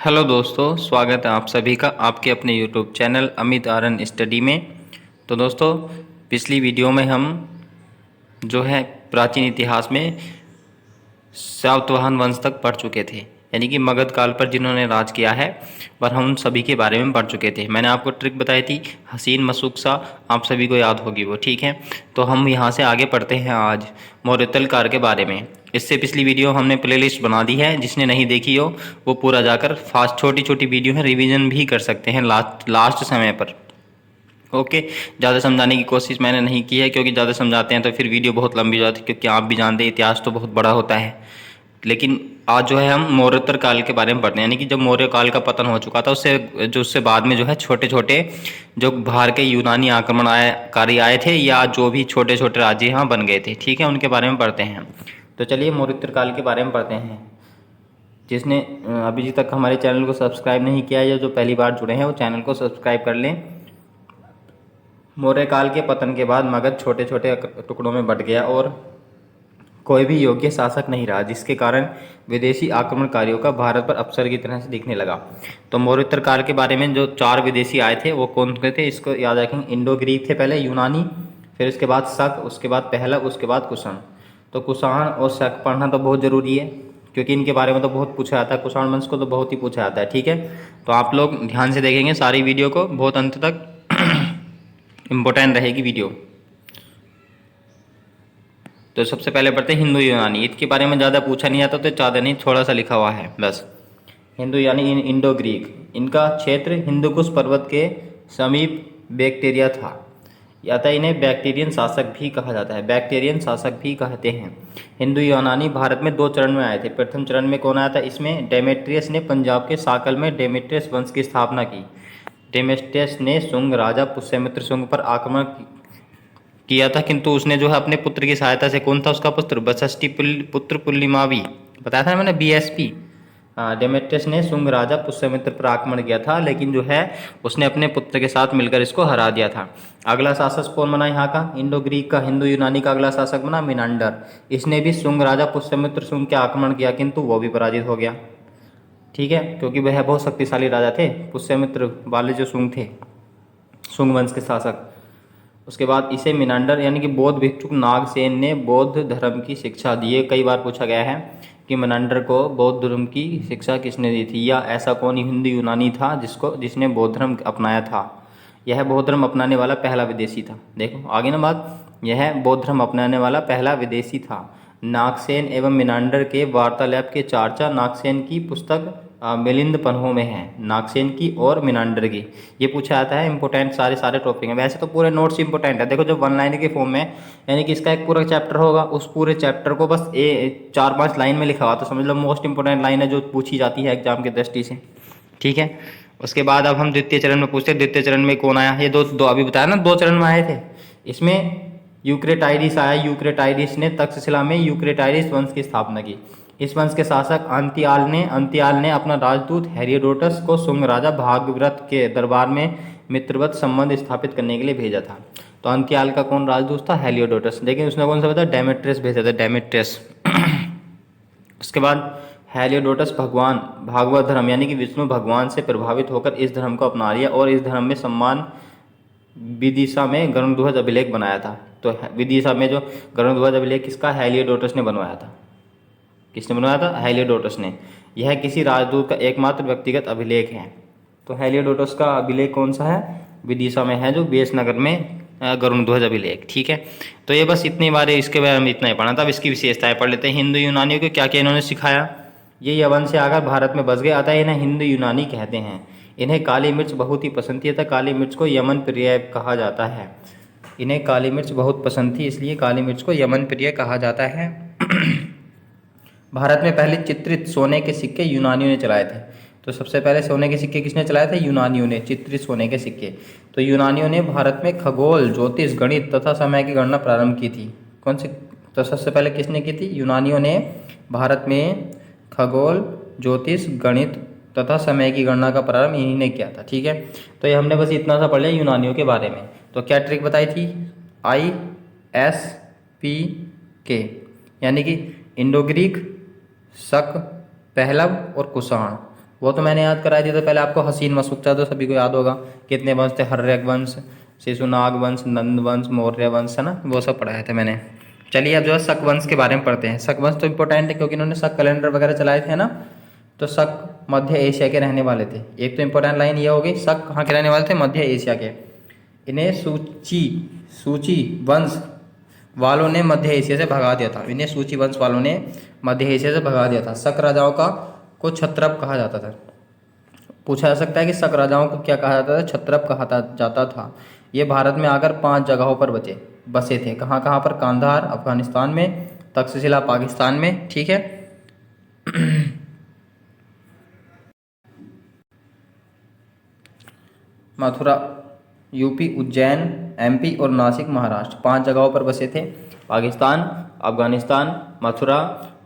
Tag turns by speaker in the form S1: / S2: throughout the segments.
S1: Hello दोस्तों, स्वागत है आप सभी का आपके अपने YouTube channel Amit Aryan study में। तो दोस्तों, पिछली वीडियो में हम जो है प्राचीन इतिहास में सातवाहन वंश तक पढ़ चुके थे, यानी कि मगध काल पर जिन्होंने राज किया है, पर हम उन सभी के बारे में पढ़ चुके थे। मैंने आपको ट्रिक बताई थी हसीन मशूक़सा, आप सभी को याद होगी वो, ठीक है। तो हम यहाँ से आगे पढ़ते हैं आज मौर्यतल काल के बारे में। इससे पिछली वीडियो हमने प्लेलिस्ट बना दी है, जिसने नहीं देखी हो वो पूरा जाकर फास्ट छोटी छोटी वीडियो है रिवीजन भी कर सकते हैं लास्ट समय पर। ओके। ज़्यादा समझाने की कोशिश मैंने नहीं की है, क्योंकि ज़्यादा समझाते हैं तो फिर वीडियो बहुत लंबी हो जाती है, क्योंकि आप भी जानते हैं इतिहास तो बहुत बड़ा होता है। लेकिन आज जो है हम मौर्योत्तर काल के बारे में पढ़ते हैं, यानी कि जब मौर्य काल का पतन हो चुका था उससे बाद में जो है छोटे छोटे जो बाहर के यूनानी आक्रमणकारी आए थे, या जो भी छोटे छोटे राज्य यहाँ बन गए थे, ठीक है, उनके बारे में पढ़ते हैं। तो चलिए मौर्योत्तर काल के बारे में पढ़ते हैं। जिसने अभी तक हमारे चैनल को सब्सक्राइब नहीं किया है, या जो पहली बार जुड़े हैं वो चैनल को सब्सक्राइब कर लें। मौर्य काल के पतन के बाद मगध छोटे छोटे टुकड़ों में बंट गया और कोई भी योग्य शासक नहीं रहा, जिसके कारण विदेशी आक्रमणकारियों का भारत पर अवसर की तरह से दिखने लगा। तो मौर्योत्तर काल के बारे में जो 4 विदेशी आए थे वो कौन थे, इसको याद रखेंगे। इंडो ग्रीक थे पहले, यूनानी, फिर उसके बाद शक, उसके बाद पहलव, उसके बाद कुषाण। तो कुषाण और शक पढ़ना तो बहुत ज़रूरी है, क्योंकि इनके बारे में तो बहुत पूछा जाता है। कुषाण वंश को तो बहुत ही पूछा जाता है, ठीक है। तो आप लोग ध्यान से देखेंगे सारी वीडियो को, बहुत अंत तक इम्पोर्टेंट रहेगी वीडियो। तो सबसे पहले पढ़ते हैं हिंदू यूनानी। इसके बारे में ज़्यादा पूछा नहीं जाता, तो ज़्यादा नहीं, थोड़ा सा लिखा हुआ है बस। हिंदू यानी इंडो ग्रीक, इनका क्षेत्र हिंदुकुश पर्वत के समीप बैक्टीरिया था, या तो इन्हें बैक्टीरियन शासक भी कहा जाता है, बैक्टीरियन शासक भी कहते हैं। हिंदू यूनानी भारत में 2 चरण में आए थे। प्रथम चरण में कौन आया था, इसमें डेमेट्रियस ने पंजाब के साकल में डेमेट्रियस वंश की स्थापना की। डेमेट्रियस ने शुंग राजा पुष्यमित्र शुंग पर आक्रमण किया था, किंतु उसने जो है अपने पुत्र की सहायता से, कौन था उसका पुत्र, वशिष्ठी पुत्र पुल्लिमावी, बताया था ना मैंने, बीएसपी। डेमेट्रियस ने शुंग राजा पुष्यमित्र पर आक्रमण किया था, लेकिन जो है उसने अपने पुत्र के साथ मिलकर इसको हरा दिया था। अगला शासक कौन बना यहाँ का, इंडो ग्रीक का, हिंदू यूनानी का अगला शासक बना मिनांडर। इसने भी शुंग राजा पुष्यमित्र शुंग के आक्रमण किया, किंतु वो भी पराजित हो गया, ठीक है, क्योंकि वह बहुत शक्तिशाली राजा थे, पुष्यमित्र वाले जो शुंग थे, शुंग वंश के शासक। उसके बाद इसे मिनांडर यानी कि बौद्ध भिक्षुक नागसेन ने बौद्ध धर्म की शिक्षा दी है। कई बार पूछा गया है कि मिनांडर को बौद्ध धर्म की शिक्षा किसने दी थी, या ऐसा कौन हिंदू यूनानी था जिसने बौद्ध धर्म अपनाया था। यह बौद्ध धर्म अपनाने वाला पहला विदेशी था। देखो आगे ना बात, यह बौद्ध धर्म अपनाने वाला पहला विदेशी था। नागसेन एवं मिनांडर के वार्तालाप के चर्चा नागसेन की पुस्तक मिलिंद पन्हों में है, नागसेन की और मिनांडर की। ये पूछा जाता है, इंपॉर्टेंट सारे टॉपिक हैं। वैसे तो पूरे नोट्स इंपॉर्टेंट है, देखो जो 1 लाइन के फॉर्म में, यानी कि इसका एक पूरा चैप्टर होगा, उस पूरे चैप्टर को बस 4-5 लाइन में लिखा हुआ, तो समझ लो मोस्ट इंपॉर्टेंट लाइन है जो पूछी जाती है एग्जाम की दृष्टि से, ठीक है। उसके बाद अब हम द्वितीय चरण में पूछते हैं, द्वितीय चरण में कौन आया, ये दो अभी बताया ना, 2 चरण में आए थे। इसमें यूक्रेटाइडिस आया, यूक्रेटाइडिस ने तक्षशिला में यूक्रेटाइडिस वंश की स्थापना की। इस वंश के शासक अंतियाल ने अपना राजदूत हेरियोडोटस को शुंग राजा भागव्रत के दरबार में मित्रवत संबंध स्थापित करने के लिए भेजा था। तो अंतियाल का कौन राजदूत था, हेलियोडोटस, लेकिन उसने कौन सा बताया, डेमेट्रियस भेजा था, डेमेट्रियस। उसके बाद हेलियोडोटस भागवत धर्म यानी कि विष्णु भगवान से प्रभावित होकर इस धर्म को अपना लिया, और इस धर्म में सम्मान विदिशा में गरुड़ध्वज अभिलेख बनाया था। तो विदिशा में जो गरुड़ध्वज अभिलेख किसका, हेलियोडोटस ने बनवाया था। किसने बनवाया था, हेलियोडोटस ने। यह किसी राजदूत का एकमात्र व्यक्तिगत अभिलेख है। तो हेलियोडोटस का अभिलेख कौन सा है, विदिशा में है, जो बेसनगर में गरुड़ध्वज अभिलेख, ठीक है। तो ये बस इतनी बार इसके बारे में इतना ही पढ़ा था। अब इसकी विशेषताएं पढ़ लेते हैं। हिंदू यूनानियों को क्या क्या इन्होंने सिखाया, ये यवन से आकर भारत में बस गए, अतः इन्हें हिंदू यूनानी कहते हैं। इन्हें काली मिर्च बहुत ही पसंद थी, अतः काली मिर्च को यमन प्रिय कहा जाता है। इन्हें काली मिर्च बहुत पसंद थी, इसलिए काली मिर्च को यमन प्रिय कहा जाता है। भारत में पहले चित्रित सोने के सिक्के यूनानियों ने चलाए थे। तो सबसे पहले सोने के सिक्के किसने चलाए थे, यूनानियों ने, चित्रित सोने के सिक्के। तो यूनानियों ने भारत में खगोल, ज्योतिष, गणित तथा समय की गणना प्रारंभ की थी। कौन से, तो सबसे पहले किसने की थी, यूनानियों ने भारत में खगोल, ज्योतिष, गणित तथा समय की गणना का प्रारंभ इन्हीं ने किया था, ठीक है। तो ये हमने बस इतना सा पढ़ लिया यूनानियों के बारे में। तो क्या ट्रिक बताई थी, ISPK, यानी कि इंडो ग्रीक, शक, पहलव और कुषाण, वो तो मैंने याद कराई थी, तो पहले आपको हसीन मशूक़ तो सभी को याद होगा। कितने वंश थे? हर्यक वंश, शिशुनाग वंश, नंद वंश, मौर्य वंश, है ना, वो सब पढ़ाए थे मैंने। चलिए अब जो है शक वंश के बारे में पढ़ते हैं। शक वंश तो इंपॉर्टेंट है क्योंकि इन्होंने शक कैलेंडर वगैरह चलाए थे ना। तो शक मध्य एशिया के रहने वाले थे। एक तो इंपॉर्टेंट लाइन ये होगी, शक कहाँ के रहने वाले थे? मध्य एशिया के। इन्हें सूची वंश वालों ने मध्य एशिया से भगा दिया था। इन्हें सूची वंश वालों ने मध्य एशिया से भगा दिया था। शक राजाओं का को क्षत्रप कहा जाता था। पूछा जा सकता है कि शक राजाओं को क्या कहा जाता था? क्षत्रप कहा जाता था। ये भारत में आकर 5 जगहों पर बसे थे। कहाँ कहाँ पर? कांधार अफगानिस्तान में, तक्षशिला पाकिस्तान में, ठीक है, मथुरा यूपी, उज्जैन एमपी और नासिक महाराष्ट्र। 5 जगहों पर बसे थे। पाकिस्तान, अफगानिस्तान, मथुरा,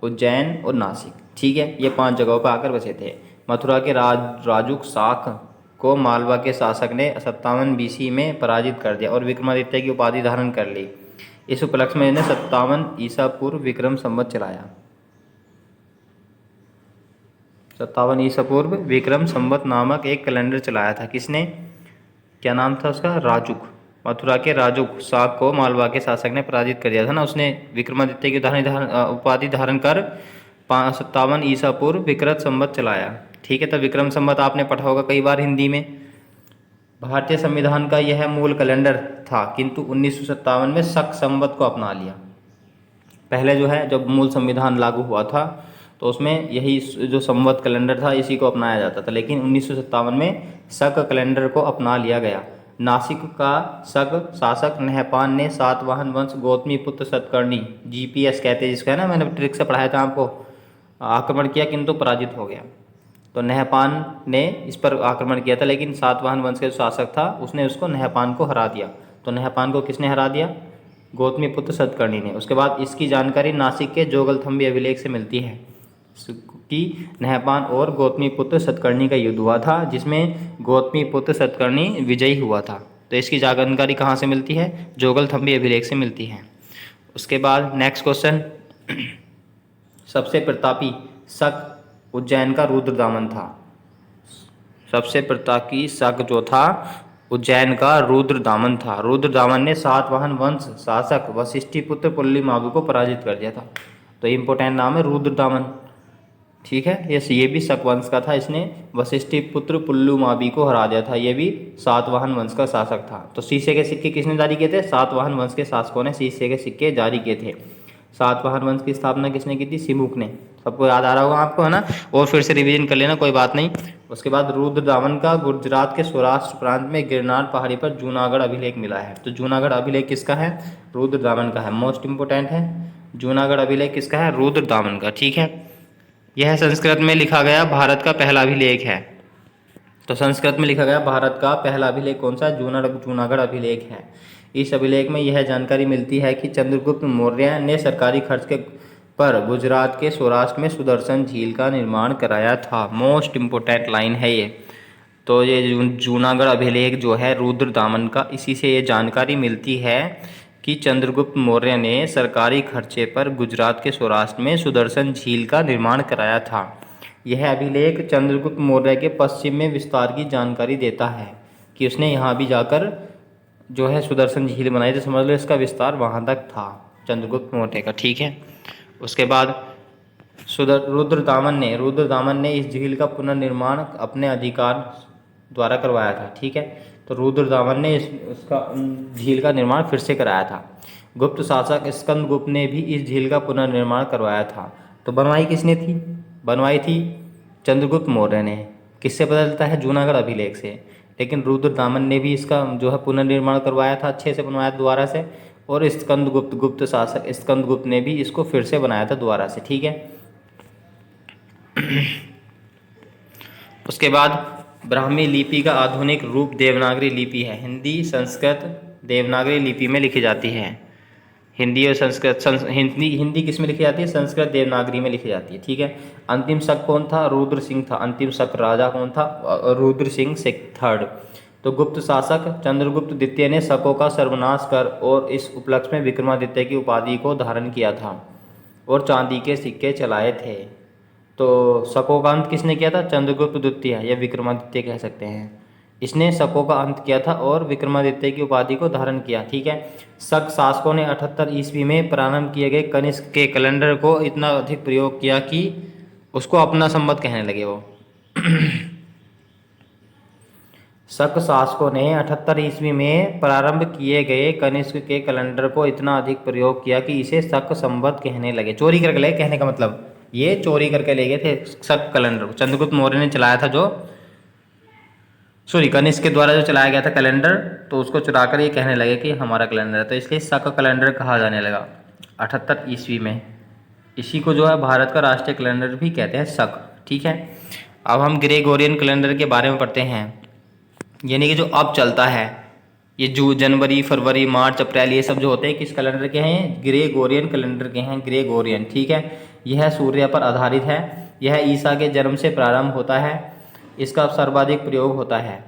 S1: उज्जैन और नासिक, ठीक है, ये 5 जगहों पर आकर बसे थे। मथुरा के राजुक शाक को मालवा के शासक ने 57 BC में पराजित कर दिया और विक्रमादित्य की उपाधि धारण कर ली। इस उपलक्ष्य में इन्हें 57 ईसा पूर्व विक्रम संवत चलाया। 57 ईसा पूर्व विक्रम संवत नामक एक कैलेंडर चलाया था। किसने? क्या नाम था उसका? राजुक। मथुरा के राजुक शाक को मालवा के शासक ने पराजित कर दिया था ना। उसने विक्रमादित्य की उपाधि धारण कर 57 ईसा पूर्व विक्रम संवत चलाया, ठीक है। तो विक्रम संवत आपने पढ़ा होगा कई बार हिंदी में। भारतीय संविधान का यह मूल कैलेंडर था, किंतु 1957 में शक संवत को अपना लिया। पहले जो है जब मूल संविधान लागू हुआ था तो उसमें यही जो संवत कैलेंडर था इसी को अपनाया जाता था, लेकिन 1957 में शक कैलेंडर को अपना लिया गया। नासिक का शक शासक नहपान ने सातवाहन वंश गौतमी पुत्र सतकर्णी, GPS कहते हैं जिसका, है ना, मैंने ट्रिक से पढ़ाया था आपको, आक्रमण किया किंतु पराजित हो गया। तो नहपान ने इस पर आक्रमण किया था, लेकिन सातवाहन वंश के जो शासक था उसने उसको नहपान को हरा दिया। तो नहपान को किसने हरा दिया? गौतमी पुत्र सतकर्णी ने। उसके बाद इसकी जानकारी नासिक के जोगलथम्बी अभिलेख से मिलती है कि नहपान और गौतमी पुत्र सतकर्णी का युद्ध हुआ था, जिसमें गौतमी पुत्र सतकर्णी विजयी हुआ था। तो इसकी जानकारी कहाँ से मिलती है? जोगलथम्बी अभिलेख से मिलती है। उसके बाद नेक्स्ट क्वेश्चन, सबसे प्रतापी शक उज्जैन का रुद्रदामन था। सबसे प्रतापी शक जो था उज्जैन का रुद्रदामन था। रुद्रदामन ने सातवाहन वंश शासक वशिष्ठिपुत्र पुल्लीमावी को पराजित कर दिया था। तो इम्पोर्टेंट नाम है रुद्रदामन, ठीक है। ये भी शक वंश का था। इसने वशिष्ठिपुत्र पुल्लुमावी को हरा दिया था। ये भी सातवाहन वंश का शासक था। तो शीशे के सिक्के किसने जारी किए थे? सातवाहन वंश के शासकों ने शीशे के सिक्के जारी किए थे। सातवाहन वंश की स्थापना किसने की थी? सिमुक ने। सबको याद आ रहा होगा आपको, है ना, और फिर से रिवीजन कर लेना, कोई बात नहीं। उसके बाद रुद्रदामन का गुजरात के सौराष्ट्र प्रांत में गिरनार पहाड़ी पर जूनागढ़ अभिलेख मिला है। तो जूनागढ़ अभिलेख किसका है? रुद्रदामन का है। मोस्ट इंपोर्टेंट है, जूनागढ़ अभिलेख किसका है? रुद्रदामन का, ठीक है। यह संस्कृत में लिखा गया भारत का पहला अभिलेख है। तो संस्कृत में लिखा गया भारत का पहला अभिलेख कौन सा? जूनागढ़ अभिलेख है। इस अभिलेख में यह जानकारी मिलती है कि चंद्रगुप्त मौर्य ने सरकारी खर्च के पर गुजरात के सौराष्ट्र में सुदर्शन झील का निर्माण कराया था। मोस्ट इम्पोर्टेंट लाइन है ये। तो ये जूनागढ़ अभिलेख जो है रुद्रदामन का, इसी से ये जानकारी मिलती है कि चंद्रगुप्त मौर्य ने सरकारी खर्चे पर गुजरात के सौराष्ट्र में सुदर्शन झील का निर्माण कराया था। यह अभिलेख चंद्रगुप्त मौर्य के पश्चिम में विस्तार की जानकारी देता है कि उसने यहाँ भी जाकर जो है सुदर्शन झील बनाई, तो समझ लो इसका विस्तार वहाँ तक था चंद्रगुप्त मौर्य का, ठीक है। उसके बाद रुद्रदामन ने इस झील का पुनर्निर्माण अपने अधिकार द्वारा करवाया था, ठीक है। तो रुद्रदामन ने उसका झील का निर्माण फिर से कराया था। गुप्त शासक स्कंदगुप्त ने भी इस झील का पुनर्निर्माण करवाया था। तो बनवाई किसने थी? बनवाई थी चंद्रगुप्त मौर्य ने। किससे पता चलता है? जूनागढ़ अभिलेख से। लेकिन रुद्रदामन ने भी इसका जो है पुनर्निर्माण करवाया था, अच्छे से बनवाया दोबारा से। और गुप्त शासक स्कंदगुप्त ने भी इसको फिर से बनाया था दोबारा से, ठीक है। उसके बाद ब्राह्मी लिपि का आधुनिक रूप देवनागरी लिपि है। हिंदी संस्कृत देवनागरी लिपि में लिखी जाती है। हिंदी और संस्कृत हिंदी किस में लिखी जाती है? संस्कृत देवनागरी में लिखी जाती है, ठीक है। अंतिम शक कौन था? रुद्र सिंह था। अंतिम शक राजा कौन था? रुद्र सिंह थर्ड। तो गुप्त शासक चंद्रगुप्त द्वितीय ने शकों का सर्वनाश कर और इस उपलक्ष्य में विक्रमादित्य की उपाधि को धारण किया था और चांदी के सिक्के चलाए थे। तो शकों का अंत किसने किया था? चंद्रगुप्त द्वितीय या विक्रमादित्य कह सकते हैं। इसने शकों का अंत किया था और विक्रमादित्य की उपाधि को धारण किया। ठीक है। शक शासकों ने 78 ईस्वी में प्रारंभ किए गए कनिष्क के कैलेंडर को इतना अधिक प्रयोग किया कि उसको अपना संवत कहने लगे वो। शक शासकों ने 78 ईस्वी में प्रारंभ किए गए कनिष्क के कैलेंडर को इतना अधिक प्रयोग किया कि इसे शक संवत कहने लगे। चोरी करके ले, कहने का मतलब ये चोरी करके ले गए थे शक कैलेंडर को। चंद्रगुप्त मौर्य ने चलाया था कनिष्क के द्वारा जो चलाया गया था कैलेंडर, तो उसको चुरा कर ये कहने लगे कि हमारा कैलेंडर है, तो इसलिए शक कैलेंडर कहा जाने लगा 78 ईस्वी में। इसी को जो है भारत का राष्ट्रीय कैलेंडर भी कहते हैं, शक। ठीक है। अब हम ग्रेगोरियन कैलेंडर के बारे में पढ़ते हैं, यानी कि जो अब चलता है, ये जनवरी, फरवरी, मार्च, अप्रैल, ये सब जो होते हैं किस कैलेंडर के हैं? ग्रेगोरियन कैलेंडर के हैं। ग्रेगोरियन, ठीक है। यह सूर्य पर आधारित है। यह ईसा के जन्म से प्रारंभ होता है। इसका सर्वाधिक प्रयोग होता है।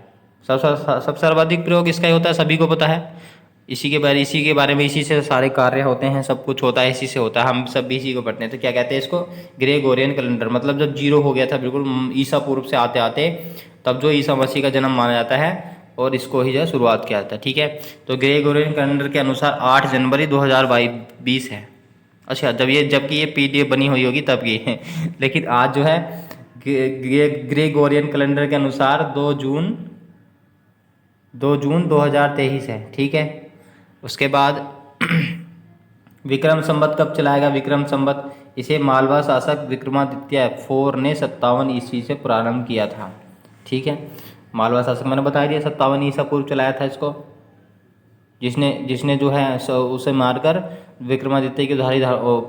S1: सब सर्वाधिक प्रयोग इसका ही होता है, सभी को पता है। इसी के बारे में इसी से सारे कार्य होते हैं, सब कुछ होता है, इसी से होता है। हम सब भी इसी को पढ़ते हैं। तो क्या कहते हैं इसको? Gregorian calendar. मतलब जब जीरो हो गया था बिल्कुल ईसा पूर्व से आते आते, तब जो ईसा मसीह का जन्म माना जाता है और इसको ही जो शुरुआत किया जाता है। ठीक है। तो ग्रेगोरियन कैलेंडर के अनुसार 8 जनवरी 2020 है। अच्छा, जबकि ये PDF बनी हुई होगी तब की है। लेकिन आज जो है ग्रेगोरियन कैलेंडर के अनुसार 2 जून 2023 है। ठीक है। उसके बाद विक्रम संवत कब चलाएगा? विक्रम संवत इसे मालवा शासक विक्रमादित्य 4 ने 57 ईस्वी से प्रारंभ किया था। ठीक है। मालवा शासक मैंने बता दिया 57 ईसा पूर्व चलाया था इसको, जिसने जो है उसे मारकर विक्रमादित्य की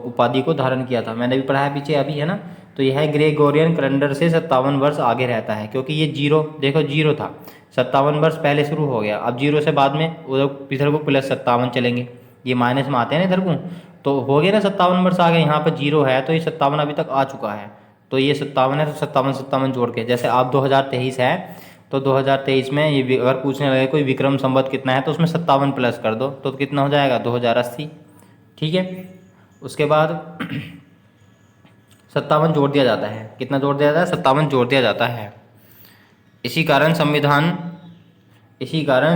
S1: उपाधि को धारण किया था। मैंने भी पढ़ा है पीछे अभी, है ना। तो यह ग्रेगोरियन कैलेंडर से 57 वर्ष आगे रहता है, क्योंकि ये जीरो था, 57 वर्ष पहले शुरू हो गया। अब जीरो से बाद में उधर इधर को +57 चलेंगे, ये माइनस में आते हैं ना इधर को, तो हो गया ना 57 वर्ष आ गए। यहाँ पर जीरो है तो ये 57 अभी तक आ चुका है, तो ये 57 है, तो 57 जोड़ के, जैसे आप 2023 है तो 2023 में ये अगर पूछने लगे कोई विक्रम संवत कितना है तो उसमें 57 प्लस कर दो तो कितना हो जाएगा? 2080। ठीक है। उसके बाद 57 जोड़ दिया जाता है। कितना जोड़ दिया जाता है? 57 जोड़ दिया जाता है। इसी कारण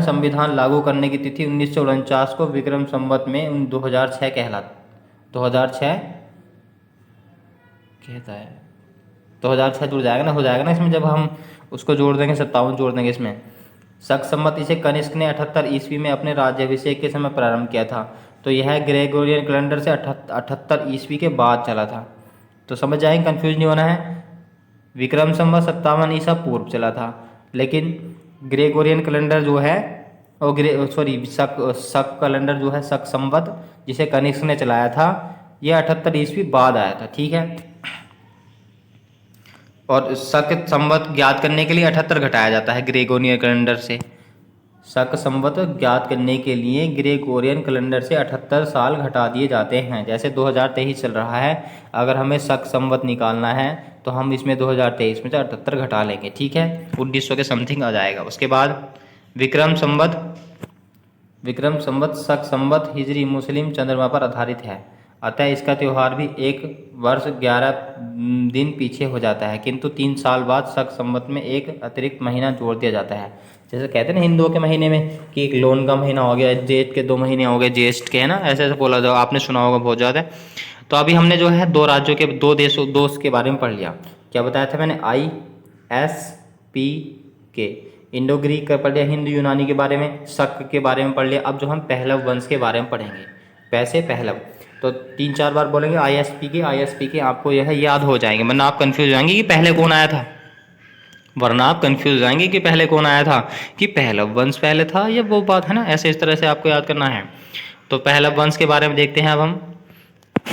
S1: संविधान लागू करने की तिथि 1949 को विक्रम संवत में 2006 कहलाता, 2006 कहता है। 2006 जुड़ जाएगा ना, हो जाएगा ना इसमें, जब हम उसको जोड़ देंगे 57 जोड़ देंगे इसमें। शक संवत इसे कनिष्क ने 78 ईस्वी में अपने राज्याभिषेक के समय प्रारंभ किया था। तो यह ग्रेगोरियन कैलेंडर से 78 ईस्वी के बाद चला था। तो समझ जाएंगे, कंफ्यूज नहीं होना है। विक्रम संवत 57 ईसा पूर्व चला था, लेकिन ग्रेगोरियन कैलेंडर जो है शक कैलेंडर जो है, शक संवत जिसे कनिष्क ने चलाया था, यह 78 ईस्वी बाद आया था। ठीक है। और शक संवत ज्ञात करने के लिए 78 घटाया जाता है ग्रेगोरियन कैलेंडर से। शक संवत ज्ञात करने के लिए ग्रेगोरियन कैलेंडर से 78 साल घटा दिए जाते हैं। जैसे 2023 चल रहा है, अगर हमें शक संवत निकालना है तो हम इसमें 2023 में से 78 घटा लेंगे। ठीक है। 1900 के समथिंग आ जाएगा। उसके बाद विक्रम संवत शक संवत हिजरी मुस्लिम चंद्रमा पर आधारित है, अतः इसका त्यौहार भी 1 वर्ष 11 दिन पीछे हो जाता है, किंतु 3 साल बाद शक संवत में एक अतिरिक्त महीना जोड़ दिया जाता है। जैसे कहते हैं ना हिंदुओं के महीने में कि एक लोन का महीना हो गया, जेठ के 2 महीने हो गए, ज्येष्ठ के, है ना, ऐसे ऐसे बोला जाओ, आपने सुना होगा बहुत ज़्यादा। तो अभी हमने जो है 2 राज्यों के 2 देशों के बारे में पढ़ लिया। क्या बताया था मैंने? ISPK, इंडो ग्रीक का पढ़ लिया, हिंदू यूनानी के बारे में, शक के बारे में पढ़ लिया। अब जो हम पहलव वंश के बारे में पढ़ेंगे, पहलव, तो 3-4 बार बोलेंगे ISPK, आपको यह याद हो जाएंगे, वरना आप कंफ्यूज हो जाएंगे कि पहले कौन आया था, कि पहलव वंश पहले था, या वो बात है ना, ऐसे इस तरह से आपको याद करना है। तो पहलव वंश के बारे में देखते हैं अब हम।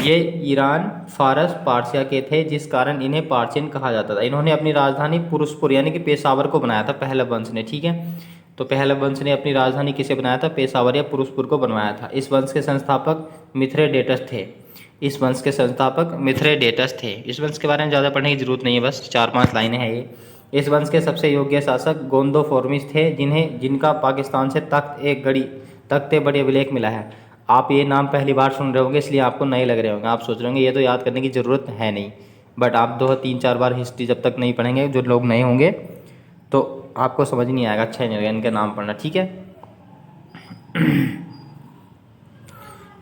S1: ये ईरान, फारस, पारसिया के थे, जिस कारण इन्हें पार्शियन कहा जाता था। इन्होंने अपनी राजधानी पुरुषपुर यानी कि पेशावर को बनाया था पहलव वंश ने। ठीक है। तो पहलव वंश ने अपनी राजधानी किसे बनाया था? पेशावर या पुरुषपुर को बनवाया था। इस वंश के संस्थापक मिथ्रेडेटस थे। इस वंश के बारे में ज़्यादा पढ़ने की जरूरत नहीं है, बस 4-5 लाइनें हैं ये। इस वंश के सबसे योग्य शासक गोंदोफोर्मिस थे, जिनका पाकिस्तान से तख्ते बड़े अभिलेख मिला है। आप ये नाम पहली बार सुन रहे होंगे, इसलिए आपको नए लग रहे होंगे, आप सोच रहे होंगे ये तो याद करने की ज़रूरत है नहीं। बट आप 2-3-4 बार हिस्ट्री जब तक नहीं पढ़ेंगे, जो लोग नए होंगे, तो आपको समझ नहीं आएगा, अच्छा नहीं लगेगा इनके नाम पढ़ना, ठीक है।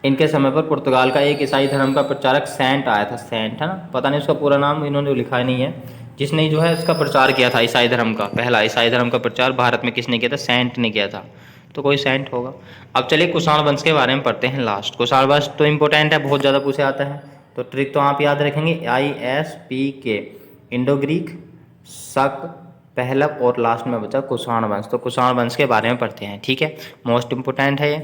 S1: इनके समय पर पुर्तगाल का एक ईसाई धर्म का प्रचारक सेंट आया था, सेंट है ना, पता नहीं उसका पूरा नाम इन्होंने लिखा नहीं है, जिसने जो है इसका प्रचार किया था ईसाई धर्म का, पहला ईसाई धर्म का प्रचार भारत में किसने किया था? सेंट ने किया था, तो कोई सेंट होगा। अब चलिए कुषाण वंश के बारे में पढ़ते हैं लास्ट। कुषाण वंश तो इंपॉर्टेंट है, बहुत ज़्यादा पूछे आता है, तो ट्रिक तो आप याद रखेंगे ISPK, इंडो ग्रीक, शक, पहलव और लास्ट में बचा कुषाण वंश। तो कुषाण वंश के बारे में पढ़ते हैं, ठीक है, मोस्ट इंपोर्टेंट है ये।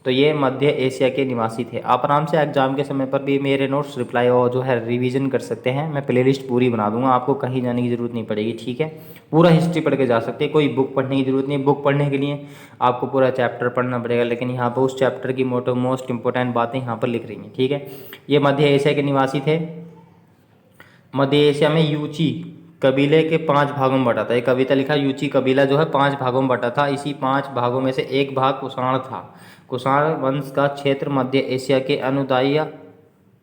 S1: तो ये मध्य एशिया के निवासी थे। आप आराम से एग्जाम के समय पर भी मेरे नोट्स रिप्लाई और जो है रिवीजन कर सकते हैं, मैं प्लेलिस्ट पूरी बना दूंगा, आपको कहीं जाने की ज़रूरत नहीं पड़ेगी, ठीक है। पूरा हिस्ट्री पढ़ के जा सकते हैं, कोई बुक पढ़ने की ज़रूरत नहीं। बुक पढ़ने के लिए आपको पूरा चैप्टर पढ़ना पड़ेगा, लेकिन यहाँ पर उस चैप्टर की मोस्ट इंपॉर्टेंट बातें यहाँ पर लिख रही हैं, ठीक है। ये मध्य एशिया के निवासी थे। मध्य एशिया में यूची कबीले के 5 भागों में बटा था। एक कविता लिखा, यूची कबीला जो है 5 भागों में बटा था। इसी 5 भागों में से एक भाग कुषाण था। कुषाण वंश का क्षेत्र मध्य एशिया के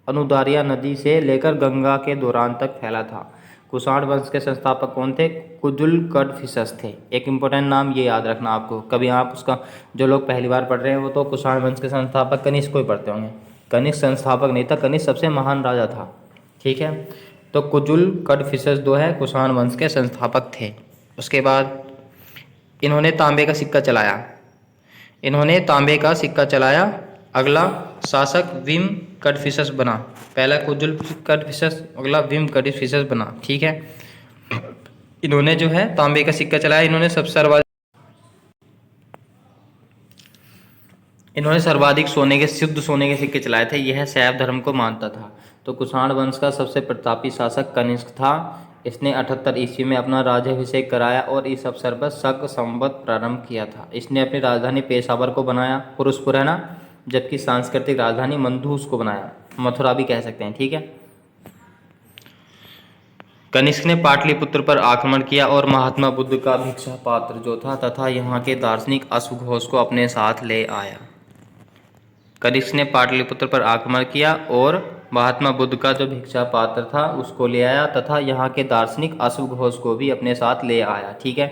S1: अनुदारिया नदी से लेकर गंगा के दौरान तक फैला था। कुषाण वंश के संस्थापक कौन थे? कुजुलकड़फिसस थे। एक इम्पोर्टेंट नाम ये याद रखना आपको, कभी आप उसका, जो लोग पहली बार पढ़ रहे हैं वो तो कुषाण वंश के संस्थापक कनिष्क को ही पढ़ते होंगे। कनिष्क संस्थापक नहीं था, कनिष्क सबसे महान राजा था, ठीक है। तो कुजुलकड़फिसस जो है कुषाण वंश के संस्थापक थे। उसके बाद इन्होंने तांबे का सिक्का चलाया। अगला शासक विम कड़फिसस बना। पहला कुजुलकड़फिसस, अगला विम कड़फिसस बना, ठीक है। इन्होंने जो है तांबे का सिक्का चलाया। इन्होंने सर्वाधिक शुद्ध सोने के सिक्के चलाए थे। यह शैव धर्म को मानता था। तो कुषाण वंश का सबसे प्रतापी शासक कनिष्क था। इसने 78 ईस्वी में अपना राज्याभिषेक कराया और इस अवसर पर शक संवत प्रारंभ किया था। इसने अपनी राजधानी पेशावर को बनाया, पुरुषपुर है ना, जबकि सांस्कृतिक राजधानी मंदूस को बनाया, मथुरा भी कह सकते हैं, ठीक है। कनिष्क ने पाटलिपुत्र पर आक्रमण किया और महात्मा बुद्ध का भिक्षा पात्र जो था तथा यहाँ के दार्शनिक अश्वघोष को अपने साथ ले आया। कनिष्क ने पाटलिपुत्र पर आक्रमण किया और महात्मा बुद्ध का जो भिक्षा पात्र था उसको ले आया तथा यहाँ के दार्शनिक अश्वघोष को भी अपने साथ ले आया, ठीक है।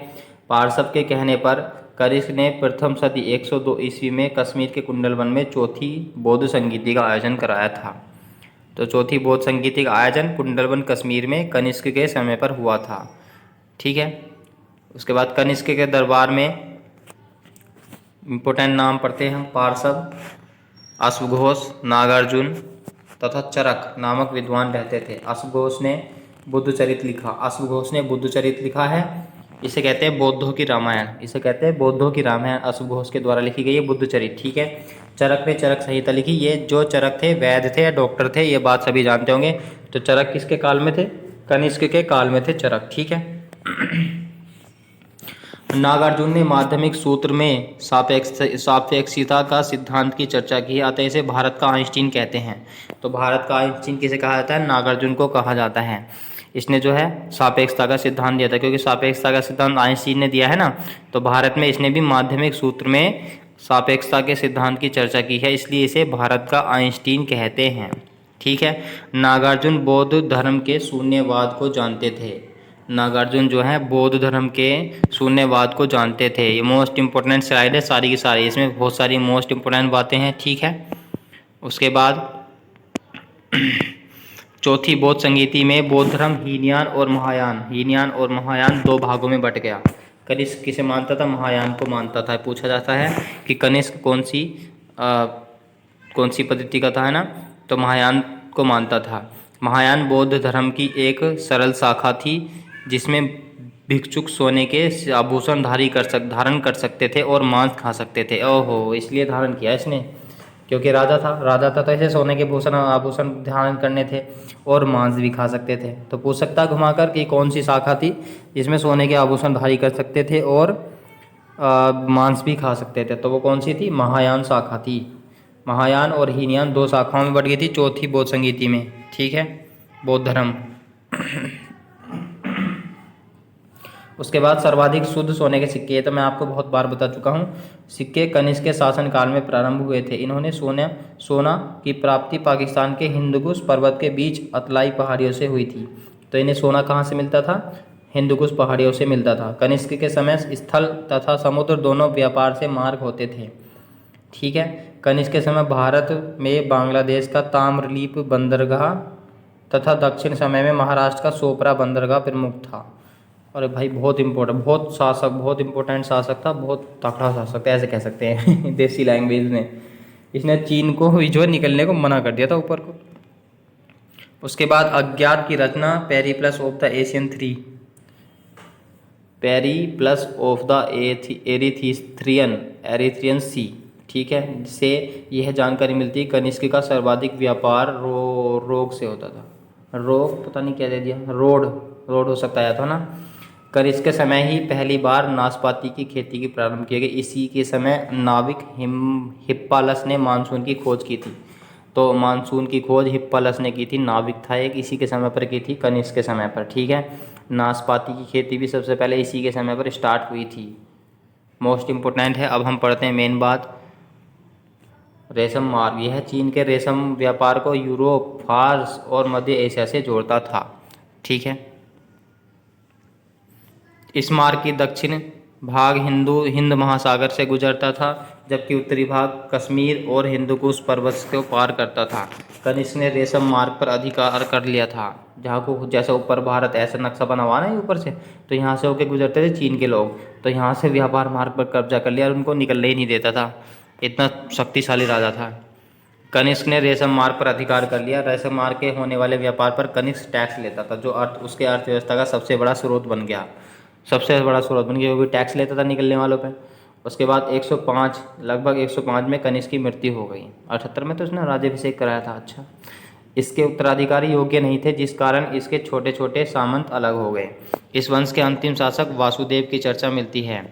S1: पार्श्व के कहने पर कनिष्क ने प्रथम सदी 102 ईस्वी में कश्मीर के कुंडलवन में चौथी बौद्ध संगीति का आयोजन कराया था। तो चौथी बौद्ध संगीति का आयोजन कुंडलवन कश्मीर में कनिष्क के समय पर हुआ था, ठीक है। उसके बाद कनिष्क के दरबार में इम्पोर्टेंट नाम पढ़ते हैं हम। पार्श्व, अश्वघोष, नागार्जुन तथा चरक नामक विद्वान रहते थे। अश्वघोष ने बुद्ध चरित लिखा है। इसे कहते हैं बौद्धों की रामायण। अश्वघोष के द्वारा लिखी गई है बुद्ध चरित, ठीक है। चरक ने चरक संहिता लिखी। ये जो चरक थे वैद्य थे या डॉक्टर थे, ये बात सभी जानते होंगे। तो चरक किसके काल में थे? कनिष्क के काल में थे चरक, ठीक है। नागार्जुन ने माध्यमिक सूत्र में सापेक्षिकता का सिद्धांत की चर्चा की, अतः इसे भारत का आइंस्टीन कहते हैं। तो भारत का आइंस्टीन किसे कहा जाता है? नागार्जुन को कहा जाता है। इसने जो है सापेक्षता का सिद्धांत दिया था, क्योंकि सापेक्षता का सिद्धांत आइंस्टीन ने दिया है ना, तो भारत में इसने भी माध्यमिक सूत्र में सापेक्षता के सिद्धांत की चर्चा की है, इसलिए इसे भारत का आइंस्टीन कहते हैं, ठीक है। नागार्जुन बौद्ध धर्म के शून्यवाद को जानते थे। नागार्जुन जो है बौद्ध धर्म के शून्यवाद को जानते थे। ये मोस्ट इंपॉर्टेंट स्लाइड है सारी की सारी, इसमें बहुत सारी मोस्ट इंपॉर्टेंट बातें हैं, ठीक है। उसके बाद चौथी बौद्ध संगीति में बौद्ध धर्म हीनयान और महायान 2 भागों में बट गया। कनिष्क किसे मानता था? महायान को मानता था। पूछा जाता है कि कनिष्क कौन सी पद्धति का था, है ना, तो महायान को मानता था। महायान बौद्ध धर्म की एक सरल शाखा थी जिसमें भिक्षुक सोने के आभूषण धारण कर सकते थे और मांस खा सकते थे। ओहो, इसलिए धारण किया इसने, क्योंकि राजा था तो ऐसे सोने के आभूषण धारण करने थे और मांस भी खा सकते थे। तो पूछ सकता घुमाकर कि कौन सी शाखा थी जिसमें सोने के आभूषण धारी कर सकते थे और मांस भी खा सकते थे, तो वो कौन सी थी? महायान शाखा थी। महायान और हीनयान 2 शाखाओं में बढ़ गई थी चौथी बौद्ध संगीति में, ठीक है, बौद्ध धर्म। उसके बाद सर्वाधिक शुद्ध सोने के सिक्के, ये तो मैं आपको बहुत बार बता चुका हूँ। सिक्के कनिष्क के शासनकाल में प्रारंभ हुए थे। इन्होंने सोना की प्राप्ति पाकिस्तान के हिंदुकुश पर्वत के बीच अतलाई पहाड़ियों से हुई थी। तो इन्हें सोना कहाँ से मिलता था? हिंदुकुश पहाड़ियों से मिलता था। कनिष्क के समय स्थल तथा समुद्र दोनों व्यापार से मार्ग होते थे। ठीक है। कनिष्क के समय भारत में बांग्लादेश का ताम्रलीप बंदरगाह तथा दक्षिण समय में महाराष्ट्र का सोपरा बंदरगाह प्रमुख था। अरे भाई बहुत इंपॉर्टेंट शासक था, बहुत तगड़ा शासक था, ऐसे कह सकते हैं देसी लैंग्वेज में। इसने चीन को जो है निकलने को मना कर दिया था ऊपर को। उसके बाद अज्ञात की रचना, Periplus of the Asian three, Periplus of the Erythraean sea. ठीक है, जिससे यह जानकारी मिलती है कनिष्क का सर्वाधिक व्यापार रोग से होता था। रोग पता नहीं क्या दे दिया, रोड हो सकता है तो ना। कनिष्क के समय ही पहली बार नाशपाती की खेती की प्रारंभ किया गया। इसी के समय नाविक हिप्पालस ने मानसून की खोज की थी। तो मानसून की खोज हिप्पालस ने की थी, नाविक था एक, इसी के समय पर की थी, कनिष्क के समय पर। ठीक है। नाशपाती की खेती भी सबसे पहले इसी के समय पर स्टार्ट हुई थी। मोस्ट इम्पोर्टेंट है। अब हम पढ़ते हैं मेन बात, रेशम मार्ग। यह चीन के रेशम व्यापार को यूरोप, फारस और मध्य एशिया से जोड़ता था। ठीक है। इस मार्ग की दक्षिण भाग हिंद महासागर से गुजरता था, जबकि उत्तरी भाग कश्मीर और हिंदुकुश पर्वत को पार करता था। कनिष्क ने रेशम मार्ग पर अधिकार कर लिया था। जहाँ को जैसे ऊपर भारत ऐसा नक्शा बना हुआ ना ऊपर से, तो यहाँ से होके गुजरते थे चीन के लोग, तो यहाँ से व्यापार मार्ग पर कब्जा कर लिया और उनको निकलने ही नहीं देता था। इतना शक्तिशाली राजा था। कनिष्क ने रेशम मार्ग पर अधिकार कर लिया। रेशम मार्ग के होने वाले व्यापार पर कनिष्क टैक्स लेता था, जो उसके अर्थव्यवस्था का सबसे बड़ा स्रोत बन गया। क्योंकि टैक्स लेता था निकलने वालों पे। उसके बाद 105 लगभग 105 में कनिष्क की मृत्यु हो गई। 78 में तो उसने राज्याभिषेक कराया था। अच्छा, इसके उत्तराधिकारी योग्य नहीं थे, जिस कारण इसके छोटे छोटे सामंत अलग हो गए। इस वंश के अंतिम शासक वासुदेव की चर्चा मिलती है।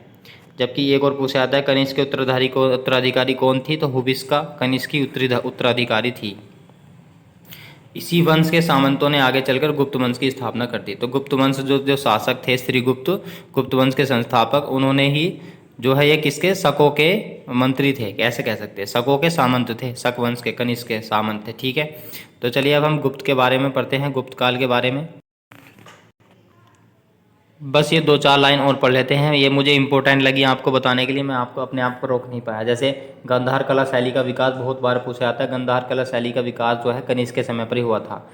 S1: जबकि एक और पूछा जाता है कनिष्क के उत्तराधिकारी कौन थी, तो हुबिस्का कनिष्क की उत्तराधिकारी थी। इसी वंश के सामंतों ने आगे चलकर गुप्त वंश की स्थापना कर दी। तो गुप्त वंश जो शासक थे श्रीगुप्त, गुप्त वंश के संस्थापक, उन्होंने ही जो है ये किसके, शकों के मंत्री थे, कैसे कह सकते हैं, शकों के सामंत थे, शक वंश के, कनिष्क के सामंत थे। ठीक है। तो चलिए अब हम गुप्त के बारे में पढ़ते हैं, गुप्त काल के बारे में। बस ये 2-4 लाइन और पढ़ लेते हैं, ये मुझे इंपॉर्टेंट लगी आपको बताने के लिए, मैं आपको अपने आप को रोक नहीं पाया। जैसे गांधार कला शैली का विकास बहुत बार पूछा जाता है। गांधार कला शैली का विकास जो है कनिष्क के समय पर ही हुआ था।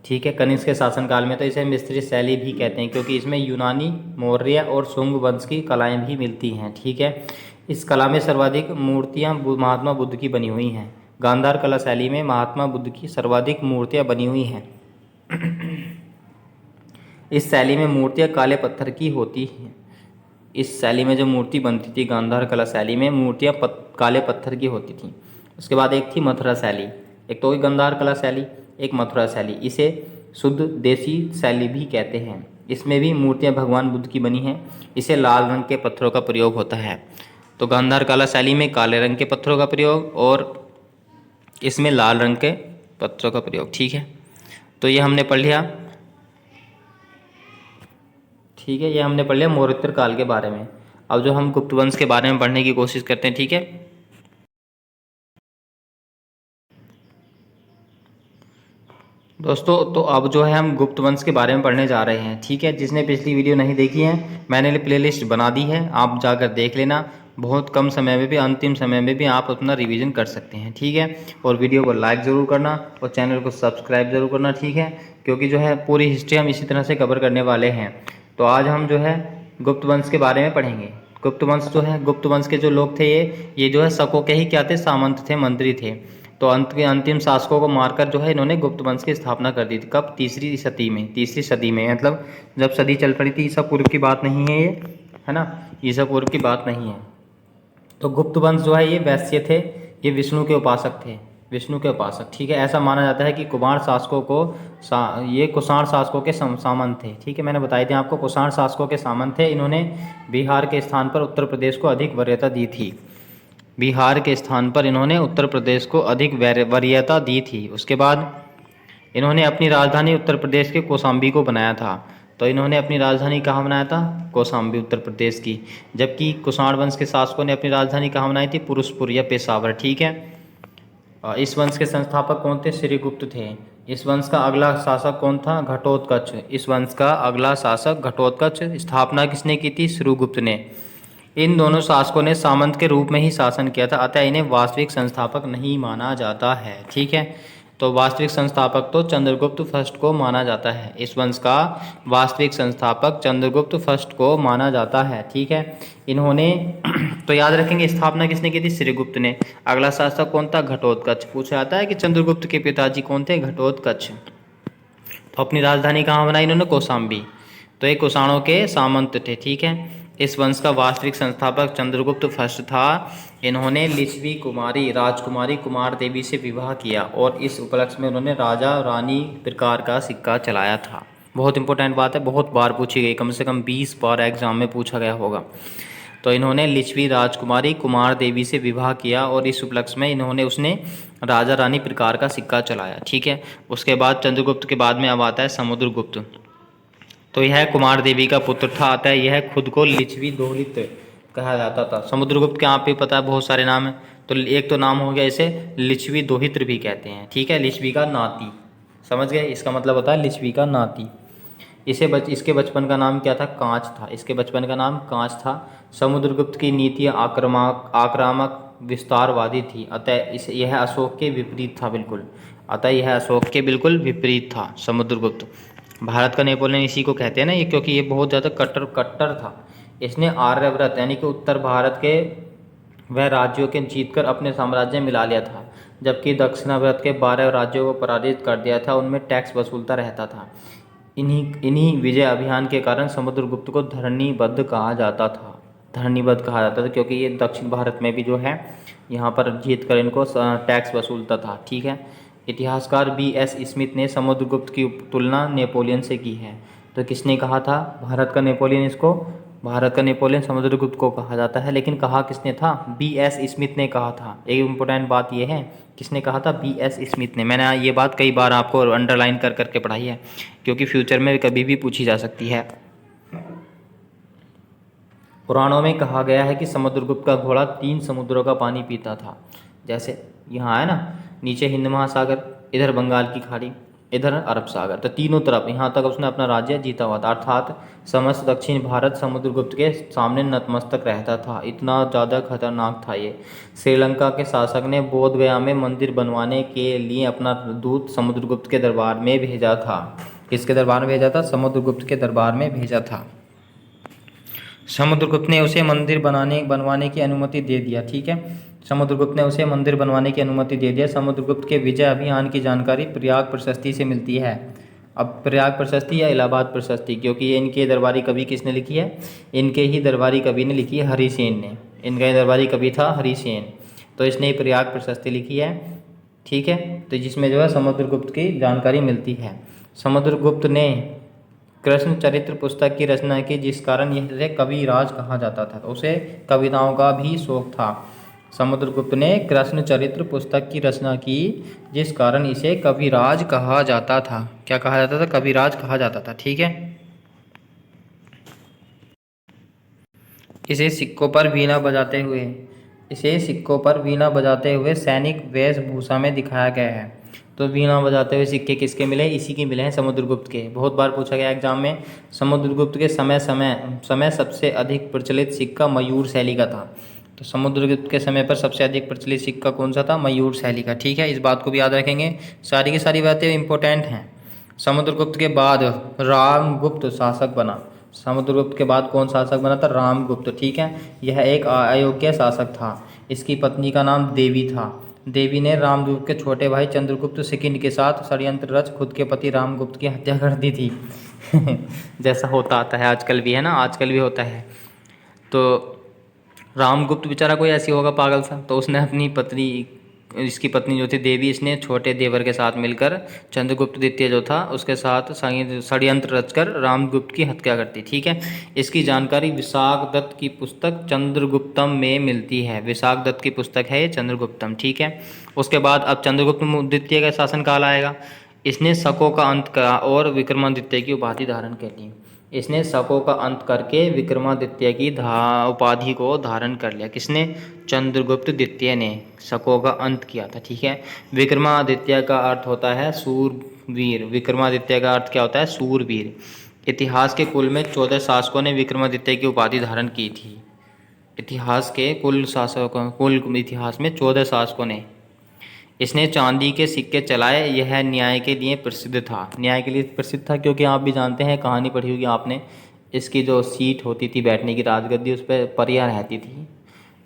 S1: ठीक है। कनिष्क के शासनकाल में। तो इसे मिस्री शैली भी कहते हैं, क्योंकि इसमें यूनानी, मौर्य और शुंग वंश की कलाएँ भी मिलती हैं। ठीक है। इस कला में सर्वाधिक मूर्तियाँ महात्मा बुद्ध की बनी हुई हैं। गांधार कला शैली में महात्मा बुद्ध की सर्वाधिक मूर्तियाँ बनी हुई हैं। इस शैली में मूर्तियाँ काले पत्थर की होती हैं। इस शैली में जो मूर्ति बनती थी गांधार कला शैली में, मूर्तियाँ काले पत्थर की होती थी। उसके बाद एक थी मथुरा शैली। एक तो गांधार कला शैली, एक मथुरा शैली। इसे शुद्ध देसी शैली भी कहते हैं। इसमें भी मूर्तियाँ भगवान बुद्ध की बनी हैं। इसे लाल रंग के पत्थरों का प्रयोग होता है। तो गांधार कला शैली में काले रंग के पत्थरों का प्रयोग और इसमें लाल रंग के पत्थरों का प्रयोग। ठीक है। तो ये हमने पढ़ लिया। ठीक है, ये हमने पढ़ लिया मौर्योत्तर काल के बारे में। अब जो हम गुप्त वंश के बारे में पढ़ने की कोशिश करते हैं। ठीक है। दोस्तों, तो अब जो है हम गुप्त वंश के बारे में पढ़ने जा रहे हैं। ठीक है। जिसने पिछली वीडियो नहीं देखी है, मैंने प्लेलिस्ट बना दी है, आप जाकर देख लेना। बहुत कम समय में भी, अंतिम समय में भी आप अपना रिवीजन कर सकते हैं। ठीक है। और वीडियो को लाइक ज़रूर करना और चैनल को सब्सक्राइब ज़रूर करना। ठीक है। क्योंकि जो है पूरी हिस्ट्री हम इसी तरह से कवर करने वाले हैं। तो आज हम जो है गुप्त वंश के बारे में पढ़ेंगे। गुप्त वंश जो है, गुप्त वंश के जो लोग थे ये जो है शकों के ही क्या थे, सामंत थे, मंत्री थे। तो अंतिम शासकों को मारकर जो है इन्होंने गुप्त वंश की स्थापना कर दी थी। कब? तीसरी सदी में, मतलब जब सदी चल पड़ी थी। ईसा पूर्व की बात नहीं है ये, है ना, ईसा पूर्व की बात नहीं है। तो गुप्त वंश जो है ये वैश्य थे, ये विष्णु के उपासक थे, विष्णु के उपासक। ठीक है। ऐसा माना जाता है कि कुमार शासकों को ये कुषाण शासकों के सामंत थे। ठीक है। मैंने बताई थी आपको, कुषाण शासकों के सामंत थे। इन्होंने बिहार के स्थान पर उत्तर प्रदेश को अधिक वरीयता दी थी। बिहार के स्थान पर इन्होंने उत्तर प्रदेश को अधिक वरीयता दी थी। उसके बाद इन्होंने अपनी राजधानी उत्तर प्रदेश के कौशाम्बी को बनाया था। तो इन्होंने अपनी राजधानी कहाँ बनाया था? कौशाम्बी, उत्तर प्रदेश की। जबकि कुषाण वंश के शासकों ने अपनी राजधानी कहाँ बनाई थी? पुरुषपुर या पेशावर, ठीक है। इस वंश के संस्थापक कौन थे? श्रीगुप्त थे। इस वंश का अगला शासक कौन था? घटोत्कच। इस वंश का अगला शासक घटोत्कच। स्थापना किसने की थी? श्रीगुप्त ने। इन दोनों शासकों ने सामंत के रूप में ही शासन किया था, अतः इन्हें वास्तविक संस्थापक नहीं माना जाता है, ठीक है। तो वास्तविक संस्थापक तो चंद्रगुप्त फर्स्ट को माना जाता है। इस वंश का वास्तविक संस्थापक चंद्रगुप्त फर्स्ट को माना जाता है, ठीक है। इन्होंने तो याद रखेंगे, स्थापना किसने की थी? श्रीगुप्त ने। अगला शासक कौन था? घटोत्कच। पूछा जाता है कि चंद्रगुप्त के पिताजी कौन थे? घटोत्कच। तो अपनी राजधानी कहाँ बनाई इन्होंने? कौशाम्बी। तो ये कुषाणों के सामंत थे, ठीक है। इस वंश का वास्तविक संस्थापक चंद्रगुप्त फर्स्ट था। इन्होंने लिच्छवी कुमारी राजकुमारी कुमार देवी से विवाह किया और इस उपलक्ष्य में उन्होंने राजा रानी प्रकार का सिक्का चलाया था। बहुत इंपॉर्टेंट बात है, बहुत बार पूछी गई, कम से कम 20 बार एग्जाम में पूछा गया होगा। तो इन्होंने लिच्छवी राजकुमारी कुमार देवी से विवाह किया और इस उपलक्ष्य में उसने राजा रानी प्रकार का सिक्का चलाया, ठीक है। उसके बाद चंद्रगुप्त के बाद में अब आता है समुद्रगुप्त। तो यह कुमार देवी का पुत्र था, अतः यह खुद को लिच्छवी दोहित्र कहा जाता था। समुद्रगुप्त के आप भी पता है बहुत सारे नाम हैं, तो एक तो नाम हो गया, इसे लिच्छवी दोहित्र भी कहते हैं, ठीक है। लिच्छवी का नाती, समझ गए, इसका मतलब होता है लिच्छवी का नाती। इसके बचपन का नाम क्या था? कांच था। इसके बचपन का नाम कांच था। समुद्रगुप्त की नीतियाँ आक्रामक विस्तारवादी थी, अतः यह अशोक के विपरीत था बिल्कुल। अतः यह अशोक के बिल्कुल विपरीत था समुद्रगुप्त। भारत का नेपोलियन इसी को कहते हैं ना, ये क्योंकि ये बहुत ज़्यादा कट्टर था। इसने आर्यव्रत यानी कि उत्तर भारत के वह राज्यों के जीतकर अपने साम्राज्य में मिला लिया था, जबकि दक्षिणाव्रत के 12 राज्यों को पराजित कर दिया था, उनमें टैक्स वसूलता रहता था। इन्हीं विजय अभियान के कारण समुद्रगुप्त को धरणीबद्ध कहा जाता था। धरणीबद्ध कहा जाता था क्योंकि ये दक्षिण भारत में भी जो है यहाँ पर जीत कर इनको टैक्स वसूलता था, ठीक है। इतिहासकार B.S. स्मिथ ने समुद्रगुप्त की तुलना नेपोलियन से की है। तो किसने कहा था भारत का नेपोलियन? इसको भारत का नेपोलियन समुद्रगुप्त को कहा जाता है, लेकिन कहा किसने था? B.S. स्मिथ ने कहा था। एक इम्पोर्टेंट बात यह है, किसने कहा था? B.S. स्मिथ ने। मैंने ये बात कई बार आपको अंडरलाइन कर करके पढ़ाई है, क्योंकि फ्यूचर में कभी भी पूछी जा सकती है। पुराणों में कहा गया है कि समुद्रगुप्त का घोड़ा 3 समुद्रों का पानी पीता था। जैसे यहाँ है ना, नीचे हिंद महासागर, इधर बंगाल की खाड़ी, इधर अरब सागर, तो तीनों तरफ यहाँ तक उसने अपना राज्य जीता हुआ था। अर्थात समस्त दक्षिण भारत समुद्रगुप्त के सामने नतमस्तक रहता था, इतना ज़्यादा खतरनाक था ये। श्रीलंका के शासक ने बोध गया में मंदिर बनवाने के लिए अपना दूत समुद्रगुप्त के दरबार में भेजा था। किसके दरबार में भेजा था? समुद्रगुप्त के दरबार में भेजा था। समुद्रगुप्त ने उसे मंदिर बनवाने की अनुमति दे दिया, ठीक है। समुद्रगुप्त ने उसे मंदिर बनवाने की अनुमति दे दिया। समुद्रगुप्त के विजय अभियान की जानकारी प्रयाग प्रशस्ति से मिलती है। अब प्रयाग प्रशस्ति या इलाहाबाद प्रशस्ति, क्योंकि ये इनके दरबारी कवि किसने लिखी है? इनके ही दरबारी कवि ने लिखी है, हरिसेन ने। इनका ही दरबारी कवि था हरिसेन, तो इसने प्रयाग प्रशस्ति लिखी है, ठीक है। तो जिसमें जो है समुद्रगुप्त की जानकारी मिलती है। समुद्रगुप्त ने कृष्ण चरित्र पुस्तक की रचना की, जिस कारण यह कविराज कहा जाता था। तो उसे कविताओं का भी शौक था। समुद्रगुप्त ने कृष्ण चरित्र पुस्तक की रचना की, जिस कारण इसे कविराज कहा जाता था। क्या कहा जाता था? कविराज कहा जाता था, ठीक है। इसे सिक्कों पर वीणा बजाते हुए सैनिक वेशभूषा में दिखाया गया है। तो वीणा बजाते हुए सिक्के किसके मिले? इसी के मिले हैं, समुद्रगुप्त के। बहुत बार पूछा गया एग्जाम में। समुद्रगुप्त के समय सबसे अधिक प्रचलित सिक्का मयूर शैली का था। तो समुद्रगुप्त के समय पर सबसे अधिक प्रचलित सिक्का कौन सा था? मयूर शैली का, ठीक है। इस बात को भी याद रखेंगे, सारी की सारी बातें इंपॉर्टेंट हैं। समुद्रगुप्त के बाद रामगुप्त शासक बना। समुद्रगुप्त के बाद कौन शासक बना था? रामगुप्त, ठीक है। यह एक अयोग्य शासक था। इसकी पत्नी का नाम देवी था। देवी ने रामगुप्त के छोटे भाई चंद्रगुप्त सेकंड के साथ षड्यंत्र रच खुद के पति रामगुप्त की हत्या कर दी थी। जैसा होता आता है आजकल भी, है ना, आजकल भी होता है। तो रामगुप्त बेचारा कोई ऐसी होगा पागल सा, तो उसने अपनी पत्नी, इसकी पत्नी जो थी देवी, इसने छोटे देवर के साथ मिलकर चंद्रगुप्त द्वितीय जो था उसके साथ षड्यंत्र रचकर रामगुप्त की हत्या करती, ठीक है। इसकी जानकारी विशाख दत्त की पुस्तक चंद्रगुप्तम में मिलती है। विशाख दत्त की पुस्तक है ये चंद्रगुप्तम, ठीक है। उसके बाद अब चंद्रगुप्त द्वितीय का शासन काल आएगा। इसने शकों का अंत करा और विक्रमादित्य की उपाधि धारण कर ली। इसने शकों का अंत करके विक्रमादित्य की उपाधि को धारण कर लिया। किसने? चंद्रगुप्त द्वितीय ने शकों का अंत किया था। ठीक है। विक्रमादित्य का अर्थ होता है सूरवीर। विक्रमादित्य का अर्थ क्या होता है? सूरवीर। इतिहास के कुल में 14 शासकों ने विक्रमादित्य की उपाधि धारण की थी। इतिहास के कुल शासकों, कुल इतिहास में 14 शासकों ने। इसने चांदी के सिक्के चलाए। यह न्याय के लिए प्रसिद्ध था। न्याय के लिए प्रसिद्ध था क्योंकि आप भी जानते हैं, कहानी पढ़ी होगी आपने, इसकी जो सीट होती थी बैठने की, राजगद्दी, उस पर परियां रहती थी।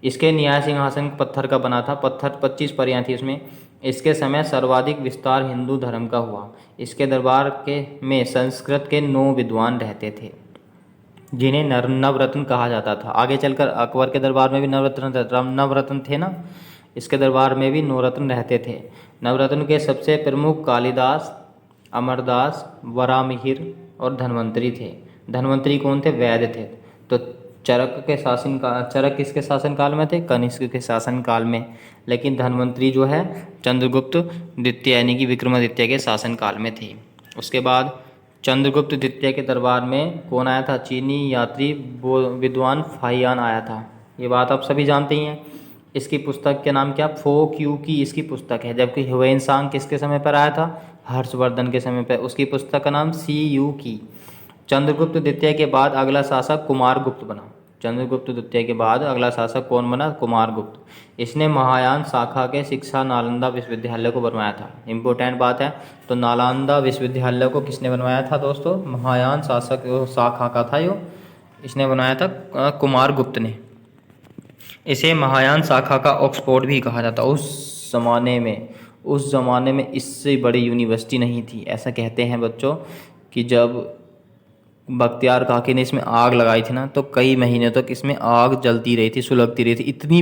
S1: इसके न्याय सिंहासन पत्थर का बना था। पत्थर 25 परियां थी उसमें। इसके समय सर्वाधिक विस्तार हिंदू धर्म का हुआ। इसके दरबार के में संस्कृत के 9 विद्वान रहते थे जिन्हें नवरत्न कहा जाता था। आगे चलकर अकबर के दरबार में भी नवरत्न थे ना, इसके दरबार में भी नवरत्न रहते थे। नवरत्न के सबसे प्रमुख कालिदास, अमरदास, वरामिहिर और धन्वंतरी थे। धन्वंतरी कौन थे? वैद्य थे। तो चरक किसके शासनकाल में थे? कनिष्क के शासनकाल में। लेकिन धन्वंतरी जो है चंद्रगुप्त द्वितीय यानी कि विक्रमादित्य के शासनकाल में थे। उसके बाद चंद्रगुप्त द्वितीय के दरबार में कौन आया था? चीनी यात्री विद्वान फाहियान आया था। ये बात आप सभी जानते ही हैं। इसकी पुस्तक के नाम क्या? फो क्यू की इसकी पुस्तक है। जबकि ह्वेनसांग किसके समय पर आया था? हर्षवर्धन के समय पर। उसकी पुस्तक का नाम सी यू की। चंद्रगुप्त द्वितीय के बाद अगला शासक कुमारगुप्त बना। चंद्रगुप्त द्वितीय के बाद अगला शासक कौन बना? कुमारगुप्त। इसने महायान शाखा के शिक्षा नालंदा विश्वविद्यालय को बनवाया था। इम्पोर्टेंट बात है। तो नालंदा विश्वविद्यालय को किसने बनवाया था दोस्तों? महायान शाखा का था यो, इसने बनाया था कुमारगुप्त ने। इसे महायान शाखा का ऑक्सफोर्ड भी कहा जाता। उस ज़माने में इससे बड़ी यूनिवर्सिटी नहीं थी। ऐसा कहते हैं बच्चों कि जब बख्तियार काकी ने इसमें आग लगाई थी ना, तो कई महीने तक इसमें आग जलती रही थी, सुलगती रही थी। इतनी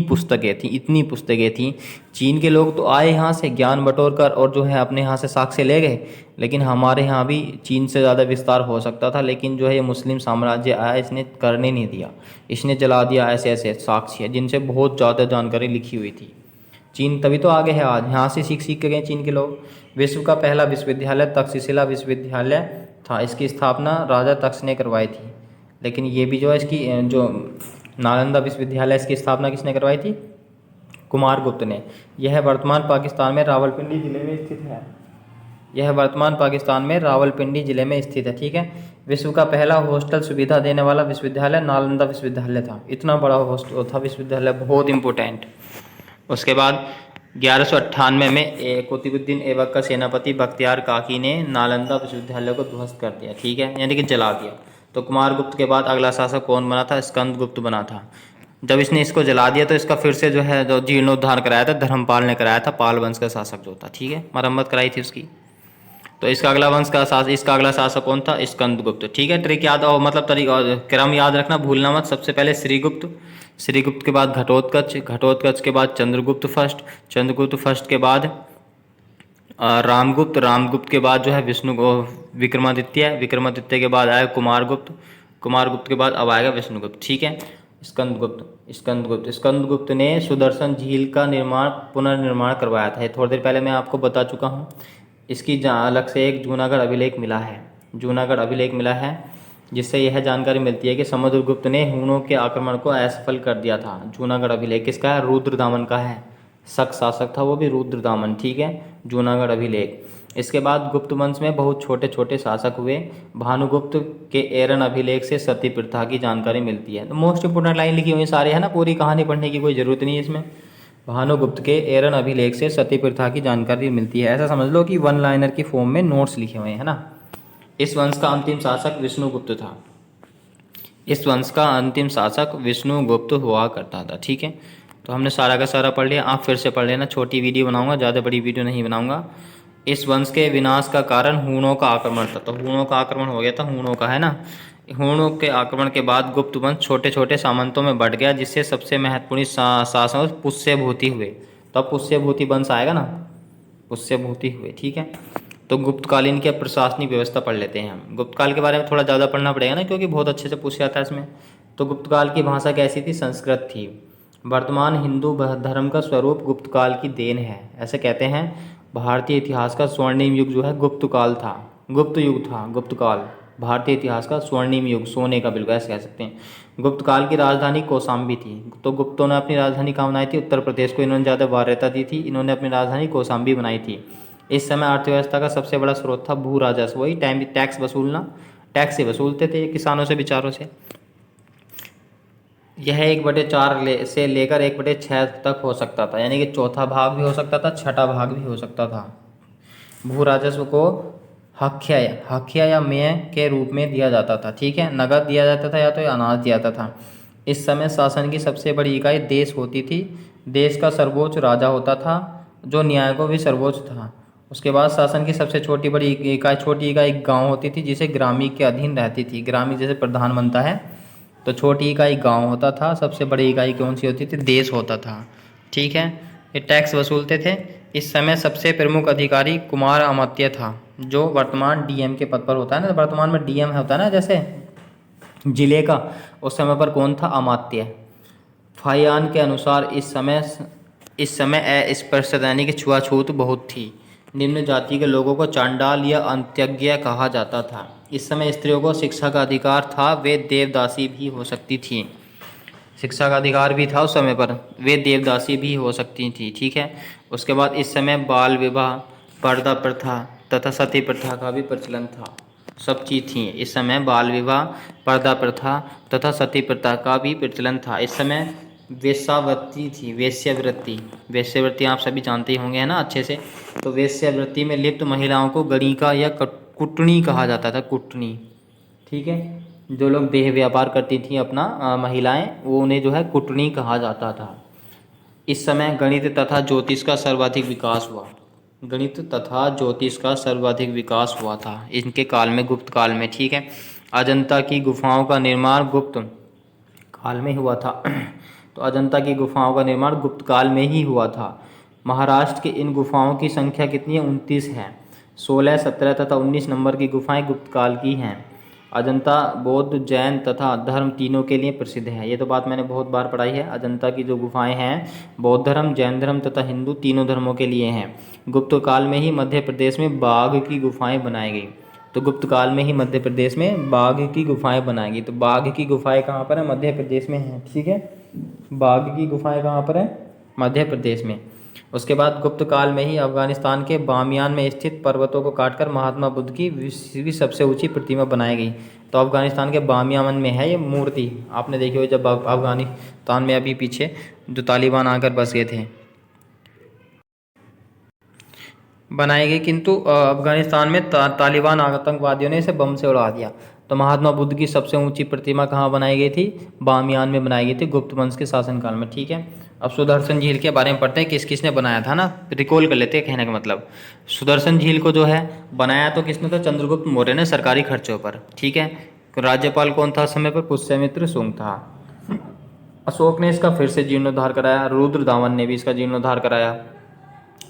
S1: पुस्तकें थी। चीन के लोग तो आए यहाँ से ज्ञान बटोर कर और जो है अपने यहाँ से साक्ष्य ले गए। लेकिन हमारे यहाँ भी चीन से ज़्यादा विस्तार हो सकता था, लेकिन जो है ये मुस्लिम साम्राज्य आया, इसने करने नहीं दिया। इसने जला दिया ऐसे ऐसे साक्ष्य जिनसे बहुत ज़्यादा जानकारी लिखी हुई थी। चीन तभी तो आगे है आज, यहाँ से सीख के गए चीन के लोग। विश्व का पहला विश्वविद्यालय तक्षशिला विश्वविद्यालय था। इसकी स्थापना राजा तक्ष ने करवाई थी। लेकिन ये भी जो है इसकी जो नालंदा विश्वविद्यालय, इसकी स्थापना किसने करवाई थी? कुमारगुप्त ने। यह वर्तमान पाकिस्तान में रावलपिंडी जिले में स्थित है। ठीक है। विश्व का पहला हॉस्टल सुविधा देने वाला विश्वविद्यालय नालंदा विश्वविद्यालय था। इतना बड़ा हॉस्टल था विश्वविद्यालय, बहुत इंपॉर्टेंट। उसके बाद 1198 में कुतुबुद्दीन ऐबक का सेनापति बख्तियार काकी ने नालंदा विश्वविद्यालय को ध्वस्त कर दिया। ठीक है, यानी कि जला दिया। तो कुमारगुप्त के बाद अगला शासक कौन बना था? स्कंदगुप्त बना था। जब इसने इसको जला दिया तो इसका फिर से जो है जो जीर्णोद्धार कराया था धर्मपाल ने कराया था। पाल वंश का शासक जो था, ठीक है, मरम्मत कराई थी उसकी। तो इसका अगला शासक कौन था? स्कंदगुप्त। ठीक है, ट्रिक याद और मतलब तरीका क्रम याद रखना, भूलना मत। सबसे पहले श्रीगुप्त के बाद घटोत्कच के बाद चंद्रगुप्त फर्स्ट के बाद रामगुप्त के बाद जो है विक्रमादित्य के बाद आया कुमारगुप्त के बाद अब आएगा विष्णुगुप्त। ठीक है। स्कंदगुप्त ने सुदर्शन झील का पुनर्निर्माण करवाया था। थोड़ी देर पहले मैं आपको बता चुका हूँ। इसकी अलग से एक जूनागढ़ अभिलेख मिला है जिससे यह जानकारी मिलती है कि समुद्रगुप्त ने हूणों के आक्रमण को असफल कर दिया था। जूनागढ़ अभिलेख किसका है? रुद्रदामन का है। शक शासक था वो भी रुद्रदामन। ठीक है, जूनागढ़ अभिलेख। इसके बाद गुप्त वंश में बहुत छोटे छोटे शासक हुए। भानुगुप्त के एरन अभिलेख से सती प्रथा की जानकारी मिलती है। तो मोस्ट इंपोर्टेंट लाइन लिखी हुई सारी है ना, पूरी कहानी पढ़ने की कोई ज़रूरत नहीं है इसमें। भानुगुप्त के एरन अभिलेख से सती प्रथा की जानकारी मिलती है। ऐसा समझ लो कि वन लाइनर की फॉर्म में नोट्स लिखे हुए हैं ना। इस वंश का अंतिम शासक विष्णुगुप्त हुआ करता था। ठीक है, तो हमने सारा का सारा पढ़ लिया। आप फिर से पढ़ लेना, छोटी वीडियो बनाऊंगा, ज़्यादा बड़ी वीडियो नहीं बनाऊंगा। इस वंश के विनाश का कारण हूणों का आक्रमण था। तो हूणों का आक्रमण हो गया था, हूणों का है ना। हूणों के आक्रमण के बाद गुप्त वंश छोटे छोटे सामंतों में बढ़ गया, जिससे सबसे महत्वपूर्ण शासक पुष्यभूति हुए। तो अब पुष्यभूति वंश आएगा ना, पुष्यभूति हुए। ठीक है, तो गुप्तकालीन की प्रशासनिक व्यवस्था पढ़ लेते हैं हम। गुप्तकाल के बारे में थोड़ा ज़्यादा पढ़ना पड़ेगा ना, क्योंकि बहुत अच्छे से पूछ जाता है इसमें। तो गुप्तकाल की भाषा कैसी थी? संस्कृत थी। वर्तमान हिंदू धर्म का स्वरूप गुप्तकाल की देन है। ऐसे कहते हैं भारतीय इतिहास का स्वर्णिम युग जो है गुप्तकाल था, गुप्त युग था, गुप्तकाल। भारतीय इतिहास का स्वर्णिम युग, सोने का बिल्कुल ऐसे कह सकते हैं। गुप्त काल की राजधानी कौशाम्बी थी। तो गुप्तों ने अपनी राजधानी कहाँ बनाई थी? उत्तर प्रदेश को इन्होंने ज़्यादा वार्यता दी थी, इन्होंने अपनी राजधानी कौशाम्बी बनाई थी। इस समय अर्थव्यवस्था का सबसे बड़ा स्रोत था भू राजस्व, वही टैक्स वसूलना, टैक्स से वसूलते थे किसानों से, बेचारों से। यह 1/4 से लेकर 1/6 तक हो सकता था, यानी कि चौथा भाग भी हो सकता था, छठा भाग भी हो सकता था। भू राजस्व को हख्या या मेय के रूप में दिया जाता था, ठीक है, नगद दिया जाता था या तो अनाज दिया जाता था। इस समय शासन की सबसे बड़ी इकाई देश होती थी। देश का सर्वोच्च राजा होता था, जो न्याय को भी सर्वोच्च था। उसके बाद शासन की सबसे छोटी इकाई गांव होती थी, जिसे ग्रामी के अधीन रहती थी। ग्रामी जैसे प्रधान बनता है, तो छोटी इकाई गांव होता था, सबसे बड़ी इकाई कौन सी होती थी? देश होता था, ठीक है। ये टैक्स वसूलते थे। इस समय सबसे प्रमुख अधिकारी कुमार अमात्य था, जो वर्तमान डीएम के पद पर होता है ना, वर्तमान में डीएम होता है ना जैसे जिले का, उस समय पर कौन था? अमात्य। फाहियान के अनुसार इस समय अस्पृश्यता यानी कि छुआछूत बहुत थी। निम्न जाति के लोगों को चांडाल या अंत्यज्ञ कहा जाता था। इस समय स्त्रियों को शिक्षा का अधिकार था, वे देवदासी भी हो सकती थी। शिक्षा का अधिकार भी था उस समय पर, वे देवदासी भी हो सकती थी, ठीक है। उसके बाद इस समय बाल विवाह, पर्दा प्रथा तथा सती प्रथा का भी प्रचलन था। सब चीज़ थी इस समय, बाल विवाह, पर्दा प्रथा तथा सती प्रथा का भी प्रचलन था। इस समय वेश्यावृत्ति थी, वेश्यावृत्ति। वेश्यावृत्ति आप सभी जानते ही होंगे, है ना, अच्छे से। तो वेश्यावृत्ति में लिप्त महिलाओं को गणिका या कुटनी कहा जाता था, कुटनी, ठीक है। जो लोग देह व्यापार करती थी अपना, महिलाएं, वो उन्हें जो है कुटनी कहा जाता था। इस समय गणित तथा ज्योतिष का सर्वाधिक विकास हुआ। गणित तथा ज्योतिष का सर्वाधिक विकास हुआ था इनके काल में, गुप्त काल में, ठीक है। अजंता की गुफाओं का निर्माण गुप्त काल में हुआ था। तो अजंता की गुफाओं का निर्माण गुप्त काल में ही हुआ था। महाराष्ट्र के इन गुफाओं की संख्या कितनी है? 29 है। 16, 17 तथा 19 नंबर की गुफाएं गुप्त काल की हैं। अजंता बौद्ध, जैन तथा धर्म तीनों के लिए प्रसिद्ध है। ये तो बात मैंने बहुत बार पढ़ाई है। अजंता की जो गुफाएं हैं, बौद्ध धर्म, जैन धर्म तथा हिंदू तीनों धर्मों के लिए हैं। गुप्त काल में ही मध्य प्रदेश में बाघ की गुफाएं बनाई गई। तो गुप्त काल में ही मध्य प्रदेश में बाघ की गुफाएं बनाई गई। तो बाघ की गुफाएं कहाँ पर है? मध्य प्रदेश में है, ठीक है। बाघ की गुफाएं कहाँ पर है? मध्य प्रदेश में। उसके बाद गुप्त काल में ही अफगानिस्तान के बामियान में स्थित पर्वतों को काटकर महात्मा बुद्ध की विश्व की सबसे ऊंची प्रतिमा बनाई गई। तो अफगानिस्तान के बामियान में है ये मूर्ति। आपने देखी हो जब अफगानिस्तान में अभी पीछे जो तालिबान आकर बस गए थे, बनाई गई, किंतु अफगानिस्तान में तालिबान आतंकवादियों ने इसे बम से उड़ा दिया। तो महात्मा बुद्ध की सबसे ऊंची प्रतिमा कहाँ बनाई गई थी? बामियान में बनाई गई थी, गुप्त वंश के शासनकाल में, ठीक है। अब सुदर्शन झील के बारे में पढ़ते हैं, किस किसने बनाया था ना, रिकॉल कर लेते हैं, कहने का मतलब। सुदर्शन झील को जो है बनाया तो किसने? तो चंद्रगुप्त मौर्य ने, सरकारी खर्चों पर, ठीक है। राज्यपाल कौन था समय पर? पुष्यमित्र शुंग था। अशोक ने इसका फिर से जीर्णोद्धार कराया, रुद्रदामन ने भी इसका जीर्णोद्धार कराया,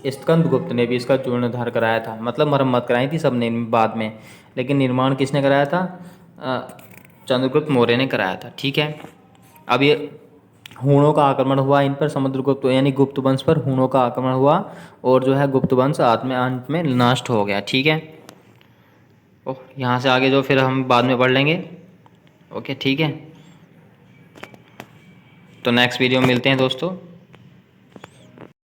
S1: स्कंदगुप्त ने भी इसका जीर्णोद्धार कराया था। मतलब मरम्मत कराई थी सबने बाद में, लेकिन निर्माण किसने कराया था? चंद्रगुप्त मौर्य ने कराया था, ठीक है। अब ये हूणों का आक्रमण हुआ इन पर, समुद्रगुप्त यानी गुप्त वंश पर हूणों का आक्रमण हुआ, और जो है गुप्त वंश अंत में नष्ट हो गया, ठीक है। ओह, यहाँ से आगे जो फिर हम बाद में पढ़ लेंगे, ओके, ठीक है। तो नेक्स्ट वीडियो में मिलते हैं दोस्तों।